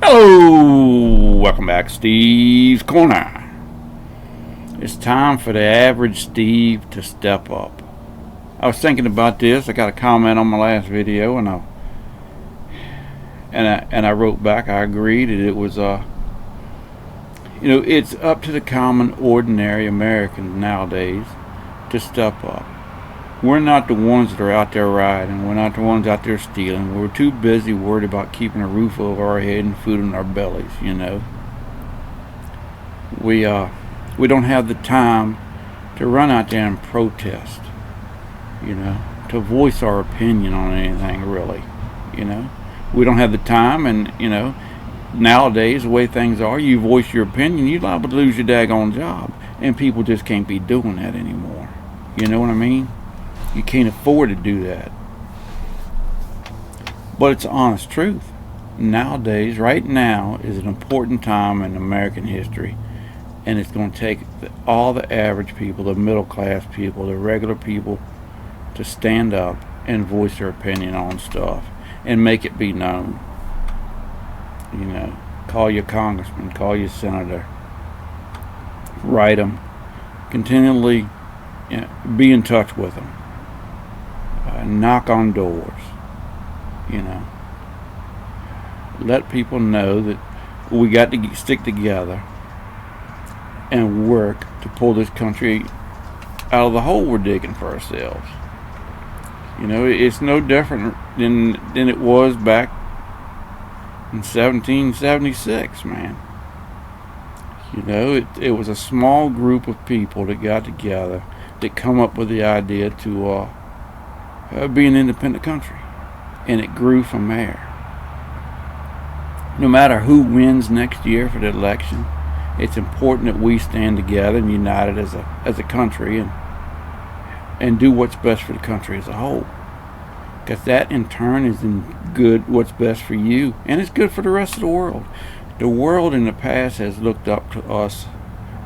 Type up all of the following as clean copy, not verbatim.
Hello, welcome back, Steve's Corner. It's time for the average Steve to step up. I was thinking about this. I got a comment on my last video, and I wrote back. I agreed that it was it's up to the common, ordinary American nowadays to step up. We're not the ones that are out there riding. We're not the ones out there stealing. We're too busy worried about keeping a roof over our head and food in our bellies, We don't have the time to run out there and protest, to voice our opinion on anything, really. We don't have the time, and, nowadays, the way things are, you voice your opinion, you're liable to lose your daggone job. And people just can't be doing that anymore. You know what I mean? You can't afford to do that. But it's the honest truth. Nowadays, right now, is an important time in American history. And it's going to take all the average people, the middle class people, the regular people, to stand up and voice their opinion on stuff. And make it be known. Call your congressman, call your senator. Write them. Continually be in touch with them. Knock on doors. Let people know that we got to stick together and work to pull this country out of the hole we're digging for ourselves. It's no different than it was back in 1776, man. It was a small group of people that got together that come up with the idea to be an independent country, and it grew from there. No matter who wins next year for the election, it's important that we stand together and united as a country and do what's best for the country as a whole, because that in turn is what's best for you, and it's good for the rest of the world. The world in the past has looked up to us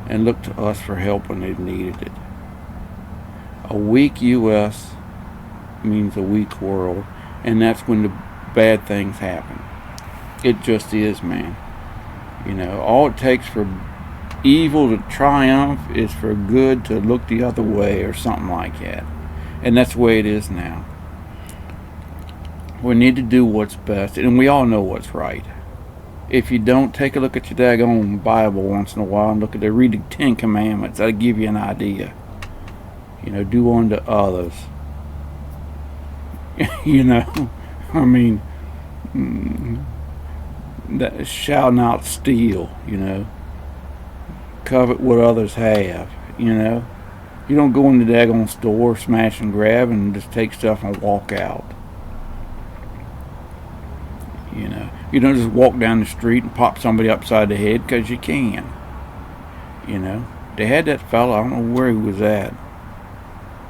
and looked to us for help when they've needed it. A weak U.S. means a weak world, and that's when the bad things happen. It just is, man. All it takes for evil to triumph is for good to look the other way, or something like that. And that's the way it is now. We need to do what's best, and we all know what's right. If you don't, take a look at your daggone Bible once in a while and read the 10 Commandments. That'll give you an idea. Do unto others. That shall not steal, covet what others have, You don't go in the daggone store, smash and grab, and just take stuff and walk out. You don't just walk down the street and pop somebody upside the head because you can. They had that fella, I don't know where he was at,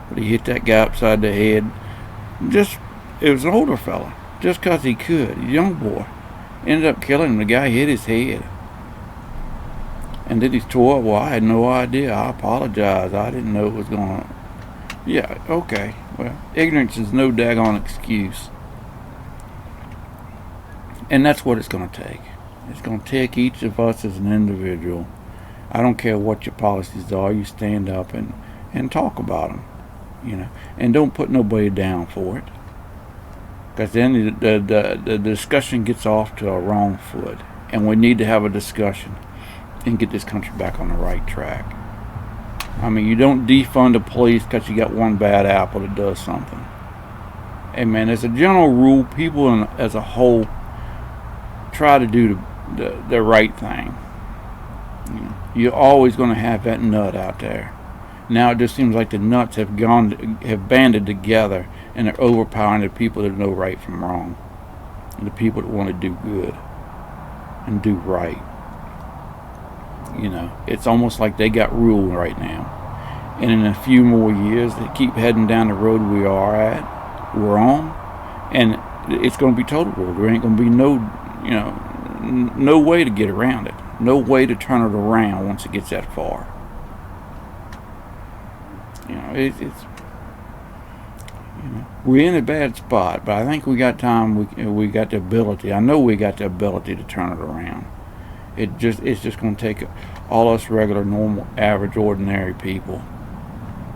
but he hit that guy upside the head. It was an older fella, just because he could, a young boy. Ended up killing him. The guy hit his head. And then he tore up. Well, I had no idea. I apologize. I didn't know it was going to... Yeah, okay. Well, ignorance is no daggone excuse. And that's what it's going to take. It's going to take each of us as an individual. I don't care what your policies are. You stand up and talk about them. And don't put nobody down for it. Because then the discussion gets off to a wrong foot. And we need to have a discussion and get this country back on the right track. You don't defund the police because you got one bad apple that does something. Hey, man, as a general rule, people as a whole try to do the right thing. You're always going to have that nut out there. Now it just seems like the nuts have banded together, and they're overpowering the people that know right from wrong, and the people that want to do good and do right. It's almost like they got ruled right now, and in a few more years they keep heading down the road we're on, and it's going to be total rule. There ain't going to be no way to get around it, no way to turn it around once it gets that far. You know, we're in a bad spot, but I think we got time. We got the ability. I know we got the ability to turn it around. It's just going to take all us regular, normal, average, ordinary people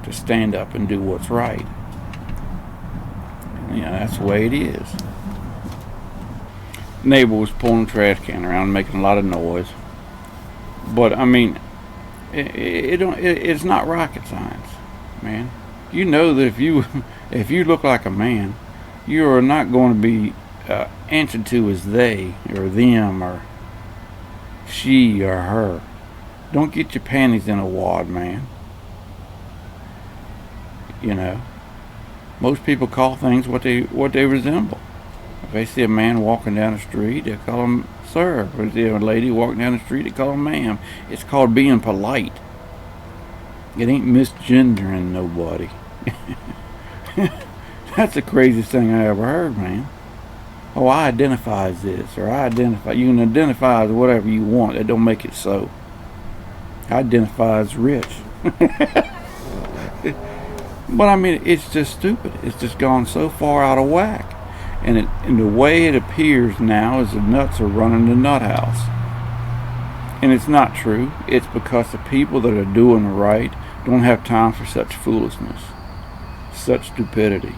to stand up and do what's right. You know, that's the way it is. Neighbor was pulling a trash can around, making a lot of noise. But I mean, it's not rocket science, man. You know that if you look like a man, you are not going to be answered to as they or them or she or her. Don't get your panties in a wad, man. You know, most people call things what they resemble. If they see a man walking down the street, they call him sir. If they see a lady walking down the street, they call him ma'am. It's called being polite. It ain't misgendering nobody. That's the craziest thing I ever heard, man. Oh, I identify as this, or I identify. You can identify as whatever you want. That don't make it so. I identify as rich. But I mean, it's just stupid. It's just gone so far out of whack. And the way it appears now is the nuts are running the nut house. And it's not true. It's because the people that are doing right don't have time for such foolishness, such stupidity,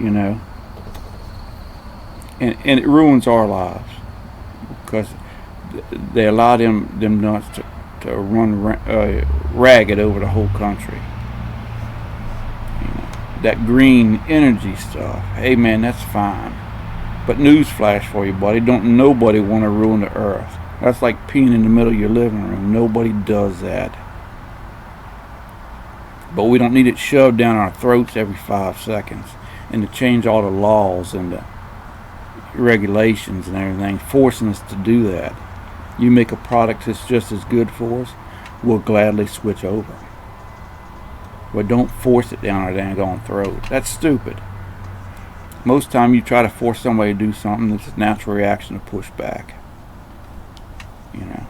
you know. And it ruins our lives because they allow them nuts to run ragged over the whole country. That green energy stuff, hey man, that's fine. But newsflash for you, buddy, don't nobody want to ruin the earth. That's like peeing in the middle of your living room. Nobody does that. But we don't need it shoved down our throats every 5 seconds, and to change all the laws and the regulations and everything, forcing us to do that. You make a product that's just as good for us, we'll gladly switch over. But don't force it down our dang throat. That's stupid. Most time you try to force somebody to do something, it's a natural reaction to push back. You know.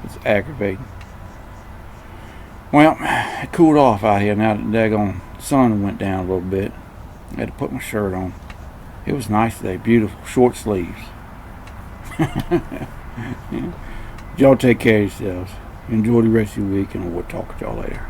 It's aggravating. Well, it cooled off out here now that the daggone sun went down a little bit. I had to put my shirt on. It was nice today, beautiful, short sleeves. Yeah. Y'all take care of yourselves. Enjoy the rest of your week, and we'll talk to y'all later.